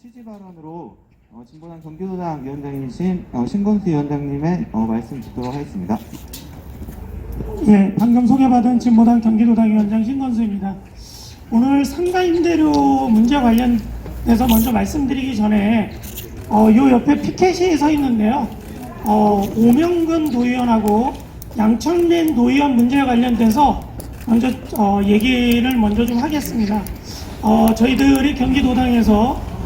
취지 발언으로 진보당 경기도당 위원장이신 신건수 위원장님의 말씀 듣도록 하겠습니다. 예, 방금 소개받은 진보당 경기도당 위원장 신건수입니다. 오늘 상가 임대료 문제 관련해서 먼저 말씀드리기 전에 요 옆에 피켓이 서 있는데요. 오명근 도의원하고 양철민 도의원 문제에 관련돼서 먼저 얘기를 먼저 좀 하겠습니다. 저희들이 경기도당에서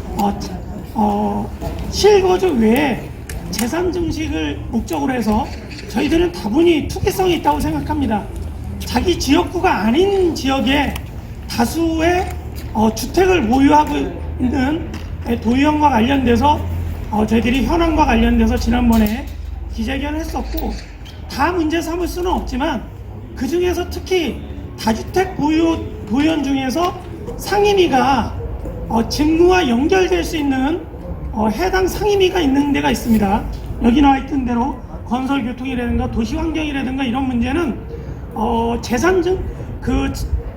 실거주 외에 재산 증식을 목적으로 해서 저희들은 다분히 투기성이 있다고 생각합니다. 자기 지역구가 아닌 지역에 다수의 주택을 보유하고 있는 도의원과 관련돼서 저희들이 현황과 관련돼서 지난번에 기자회견을 했었고, 다 문제 삼을 수는 없지만 그 중에서 특히 다주택 보유 도의원 중에서 상임위가 직무와 연결될 수 있는 해당 상임위가 있는 데가 있습니다. 여기 나와 있던 대로 건설교통이라든가 도시환경이라든가 이런 문제는 그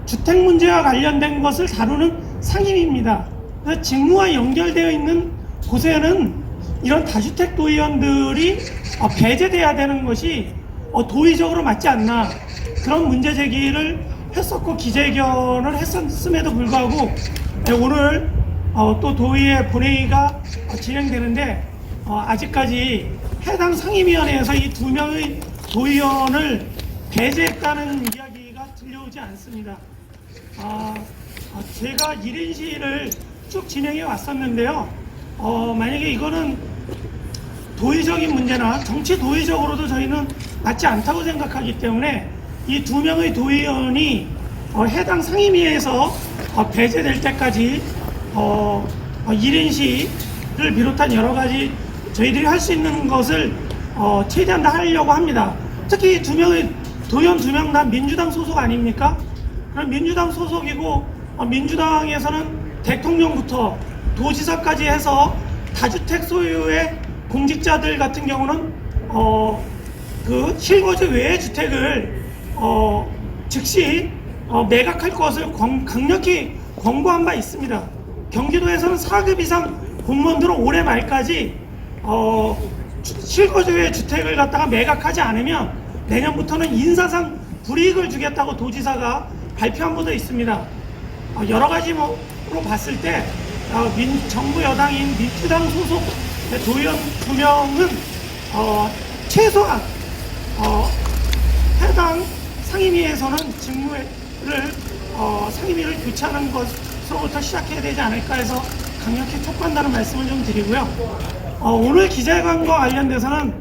주택 문제와 관련된 것을 다루는 상임위입니다. 그래서 직무와 연결되어 있는 곳에는 이런 다주택 도의원들이 배제돼야 되는 것이 도의적으로 맞지 않나, 그런 문제 제기를 했었고 기자회견을 했었음에도 불구하고 오늘 또 도의회 본회의가 진행되는데 아직까지 해당 상임위원회에서 이 2명의 도의원을 배제했다는 이야기가 들려오지 않습니다. 제가 1인 시위를 쭉 진행해 왔었는데요. 만약에 이거는 도의적인 문제나 정치 도의적으로도 저희는 맞지 않다고 생각하기 때문에 이 2명의 도의원이 해당 상임위에서 배제될 때까지 1인 시를 비롯한 여러 가지 저희들이 할 수 있는 것을 최대한 다 하려고 합니다. 특히 2명의 도의원 2명 다 민주당 소속 아닙니까? 그럼 민주당 소속이고 민주당에서는 대통령부터 도지사까지 해서 다주택 소유의 공직자들 같은 경우는 그 실거주 외의 주택을 즉시 매각할 것을 강력히 권고한 바 있습니다. 경기도에서는 4급 이상 공무원들은 올해 말까지 실거주 외의 주택을 갖다가 매각하지 않으면 내년부터는 인사상 불이익을 주겠다고 도지사가 발표한 것도 있습니다. 여러 가지로 봤을 때 정부 여당인 민주당 소속 도의원 2명은 최소한 해당 상임위에서는 직무를 상임위를 교체하는 것으로부터 시작해야 되지 않을까 해서 강력히 촉구한다는 말씀을 좀 드리고요. 오늘 기자회견과 관련돼서는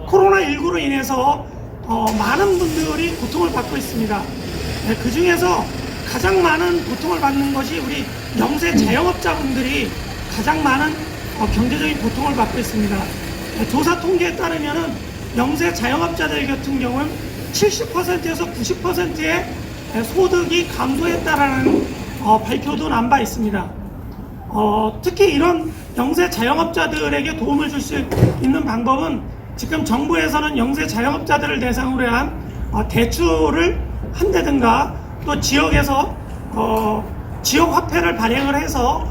코로나19로 인해서 많은 분들이 고통을 받고 있습니다. 그 중에서 가장 많은 고통을 받는 것이 우리 영세 자영업자분들이 가장 많은 경제적인 고통을 받고 있습니다. 조사 통계에 따르면은 영세 자영업자들 같은 경우는 70%에서 90%의 소득이 감소했다라는 발표도 난 바 있습니다. 특히 이런 영세 자영업자들에게 도움을 줄 수 있는 방법은 지금 정부에서는 영세 자영업자들을 대상으로 한 대출을 한다든가 또 지역에서 지역 화폐를 발행을 해서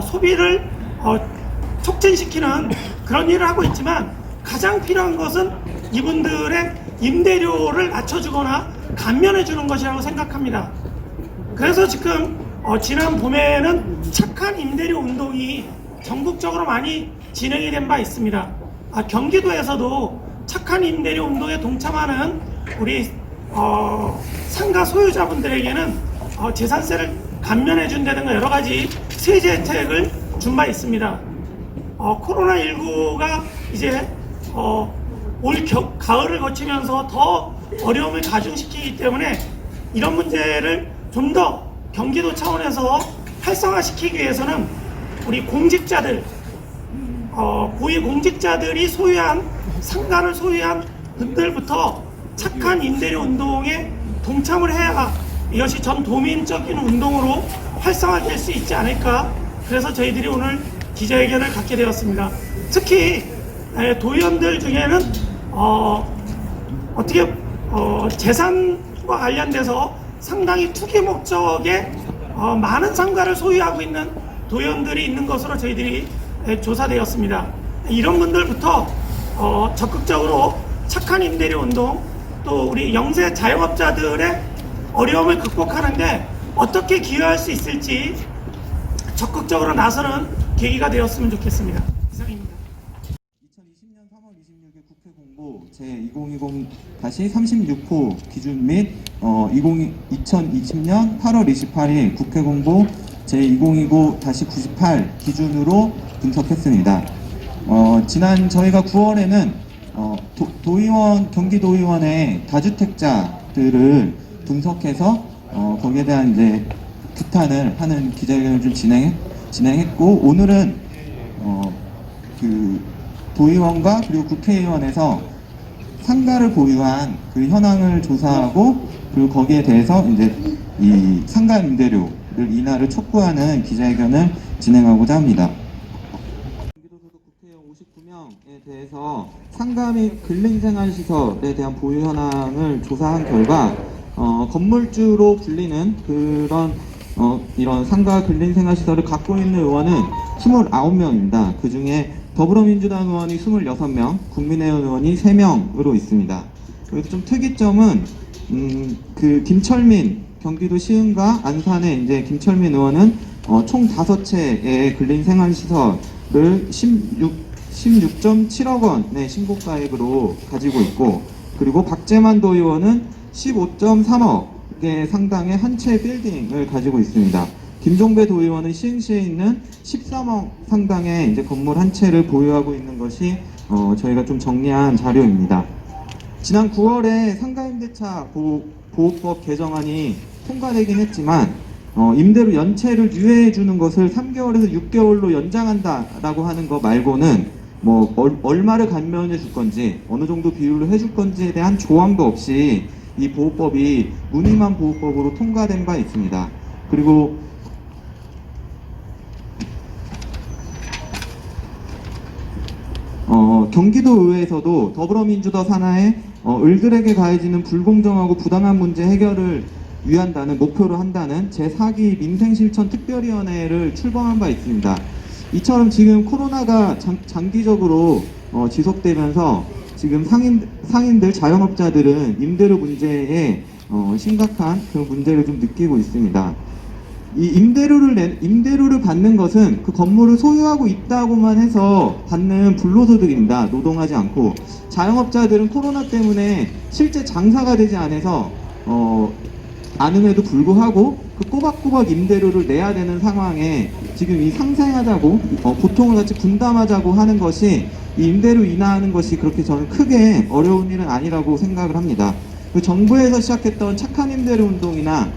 소비를 촉진시키는 그런 일을 하고 있지만, 가장 필요한 것은 이분들의 임대료를 낮춰주거나 감면해 주는 것이라고 생각합니다. 그래서 지금 지난 봄에는 착한 임대료 운동이 전국적으로 많이 진행이 된 바 있습니다. 경기도에서도 착한 임대료 운동에 동참하는 우리 상가 소유자분들에게는 재산세를 감면해 준다든가 여러 가지 세제 혜택을 준 바 있습니다. 코로나19가 이제 올 가을을 거치면서 더 어려움을 가중시키기 때문에 이런 문제를 좀 더 경기도 차원에서 활성화시키기 위해서는 우리 공직자들, 고위 공직자들이 소유한 상가를 소유한 분들부터 착한 임대료 운동에 동참을 해야 이것이 전 도민적인 운동으로 활성화될 수 있지 않을까, 그래서 저희들이 오늘 기자회견을 갖게 되었습니다. 특히 도의원들 중에는 재산과 관련돼서 상당히 투기 목적의 많은 상가를 소유하고 있는 도의원들이 있는 것으로 저희들이 조사되었습니다. 이런 분들부터 적극적으로 착한 임대료 운동, 또 우리 영세 자영업자들의 어려움을 극복하는데 어떻게 기여할 수 있을지 적극적으로 나서는 계기가 되었으면 좋겠습니다. 이상입니다. 2020년 3월 26일 국회 공보 제2020-36호 기준 및 2020년 8월 28일 국회 공보 제2029-98 기준으로 분석했습니다. 지난 저희가 9월에는 경기도의원의 다주택자들을 분석해서 거기에 대한 이제 규탄을 하는 기자회견을 좀 진행했고, 오늘은 그 도의원과 그리고 국회의원에서 상가를 보유한 그 현황을 조사하고, 그리고 거기에 대해서 이제 이 상가 임대료를 인하를 촉구하는 기자회견을 진행하고자 합니다. 경기도 소속 국회의원 59명에 대해서 상가 및 근린생활시설에 대한 보유 현황을 조사한 결과 건물주로 불리는 그런 이런 상가 근린생활시설을 갖고 있는 의원은 29명입니다. 그 중에 더불어민주당 의원이 26명, 국민의힘 의원이 3명으로 있습니다. 그래서 좀 특이점은 그 김철민 경기도 시흥과 안산의 이제 김철민 의원은 총 5채의 근린생활시설을 16.7억 원의 신고가액으로 가지고 있고, 그리고 박재만 도의원은 15.3억의 상당의 한 채 빌딩을 가지고 있습니다. 김종배 도의원은 시흥시에 있는 13억 상당의 이제 건물 한 채를 보유하고 있는 것이 저희가 좀 정리한 자료입니다. 지난 9월에 상가임대차 보호법 개정안이 통과되긴 했지만 임대료 연체를 유예해 주는 것을 3개월에서 6개월로 연장한다라고 하는 거 말고는 뭐 얼마를 감면해 줄 건지 어느 정도 비율로 해줄 건지에 대한 조항도 없이 이 보호법이 무늬만 보호법으로 통과된 바 있습니다. 그리고 경기도의회에서도 더불어민주당 산하에 을들에게 가해지는 불공정하고 부당한 문제 해결을 위한다는 목표로 한다는 제4기 민생실천특별위원회를 출범한 바 있습니다. 이처럼 지금 코로나가 장기적으로 지속되면서 지금 상인들, 자영업자들은 임대료 문제에 심각한 그런 문제를 좀 느끼고 있습니다. 이 임대료를 받는 것은 그 건물을 소유하고 있다고만 해서 받는 불로소득입니다. 노동하지 않고. 자영업자들은 코로나 때문에 실제 장사가 되지 않아서 않음에도 불구하고 그 꼬박꼬박 임대료를 내야 되는 상황에 지금 이 상생하자고 고통을 같이 분담하자고 하는 것이 이 임대료 인하하는 것이 그렇게 저는 크게 어려운 일은 아니라고 생각을 합니다. 그 정부에서 시작했던 착한 임대료 운동이나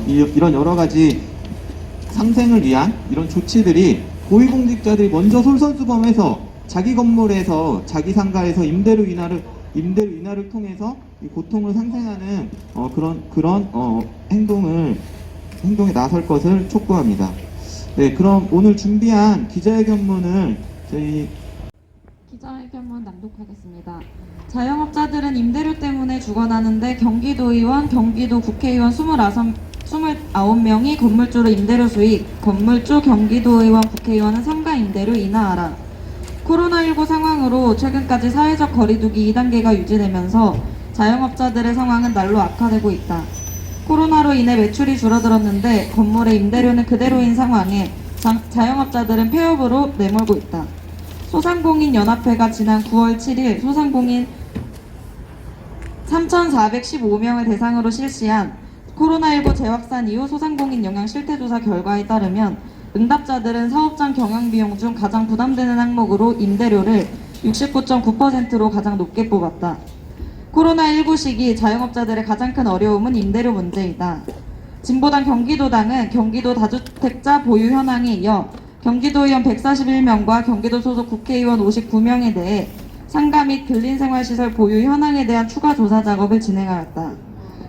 이런 여러 가지 상생을 위한 이런 조치들이 고위공직자들이 먼저 솔선수범해서 자기 건물에서 자기 상가에서 임대료 인하를 통해서 이 고통을 상생하는 그런 행동에 나설 것을 촉구합니다. 네, 그럼 오늘 준비한 기자회견문을 저희 기자회견문 낭독하겠습니다. 자영업자들은 임대료 때문에 죽어나는데 경기도의원, 경기도 국회의원 29명이 건물주로 임대료 수익, 건물주, 경기도의원, 국회의원은 상가 임대료 인하하라. 코로나19 상황으로 최근까지 사회적 거리두기 2단계가 유지되면서 자영업자들의 상황은 날로 악화되고 있다. 코로나로 인해 매출이 줄어들었는데 건물의 임대료는 그대로인 상황에 자영업자들은 폐업으로 내몰고 있다. 소상공인연합회가 지난 9월 7일 소상공인 3,415명을 대상으로 실시한 코로나19 재확산 이후 소상공인 영향 실태조사 결과에 따르면 응답자들은 사업장 경영비용 중 가장 부담되는 항목으로 임대료를 69.9%로 가장 높게 뽑았다. 코로나19 시기 자영업자들의 가장 큰 어려움은 임대료 문제이다. 진보당 경기도당은 경기도 다주택자 보유 현황에 이어 경기도의원 141명과 경기도 소속 국회의원 59명에 대해 상가 및 근린생활시설 보유 현황에 대한 추가 조사 작업을 진행하였다.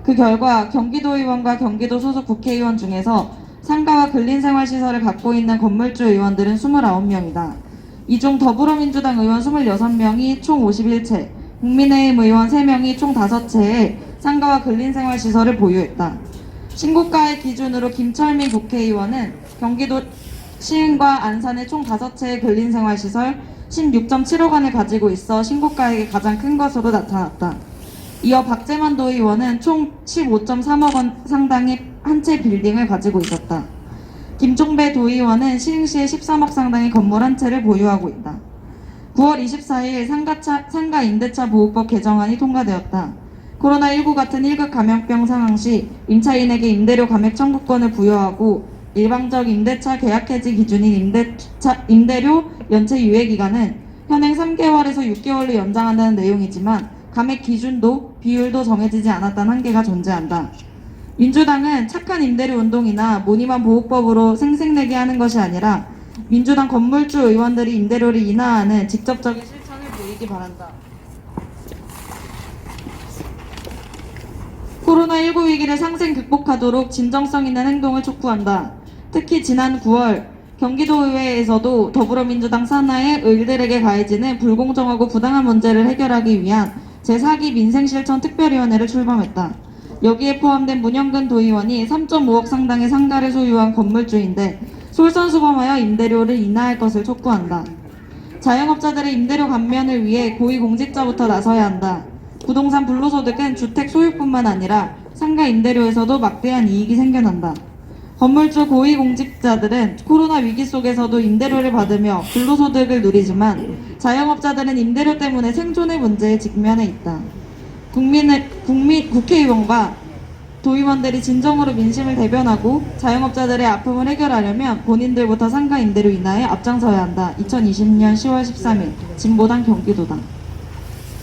그 결과 경기도의원과 경기도 소속 국회의원 중에서 상가와 근린생활시설을 갖고 있는 건물주 의원들은 29명이다. 이 중 더불어민주당 의원 26명이 총 51채, 국민의힘 의원 3명이 총 5채의 상가와 근린생활시설을 보유했다. 신고가의 기준으로 김철민 국회의원은 경기도 시흥과 안산의 총 5채의 근린생활시설 16.7억 원을 가지고 있어 신고가액이 가장 큰 것으로 나타났다. 이어 박재만 도의원은 총 15.3억 원 상당의 한 채 빌딩을 가지고 있었다. 김종배 도의원은 시흥시에 13억 상당의 건물 한 채를 보유하고 있다. 9월 24일 상가 임대차 보호법 개정안이 통과되었다. 코로나19 같은 1급 감염병 상황 시 임차인에게 임대료 감액 청구권을 부여하고 일방적 임대차 계약 해지 기준인 임대료 연체 유예 기간은 현행 3개월에서 6개월로 연장한다는 내용이지만 감액 기준도 비율도 정해지지 않았다는 한계가 존재한다. 민주당은 착한 임대료 운동이나 무늬만 보호법으로 생색내게 하는 것이 아니라 민주당 건물주 의원들이 임대료를 인하하는 직접적인 실천을 보이기 바란다. 코로나19 위기를 상생 극복하도록 진정성 있는 행동을 촉구한다. 특히 지난 9월 경기도의회에서도 더불어민주당 산하의 을들에게 가해지는 불공정하고 부당한 문제를 해결하기 위한 제4기 민생실천 특별위원회를 출범했다. 여기에 포함된 문영근 도의원이 3.5억 상당의 상가를 소유한 건물주인데 솔선수범하여 임대료를 인하할 것을 촉구한다. 자영업자들의 임대료 감면을 위해 고위공직자부터 나서야 한다. 부동산 불로소득은 주택 소유뿐만 아니라 상가 임대료에서도 막대한 이익이 생겨난다. 건물주 고위공직자들은 코로나 위기 속에서도 임대료를 받으며 불로소득을 누리지만 자영업자들은 임대료 때문에 생존의 문제에 직면해 있다. 국회의원과 도의원들이 진정으로 민심을 대변하고 자영업자들의 아픔을 해결하려면 본인들부터 상가 임대료 인하에 앞장서야 한다. 2020년 10월 13일 진보당 경기도당.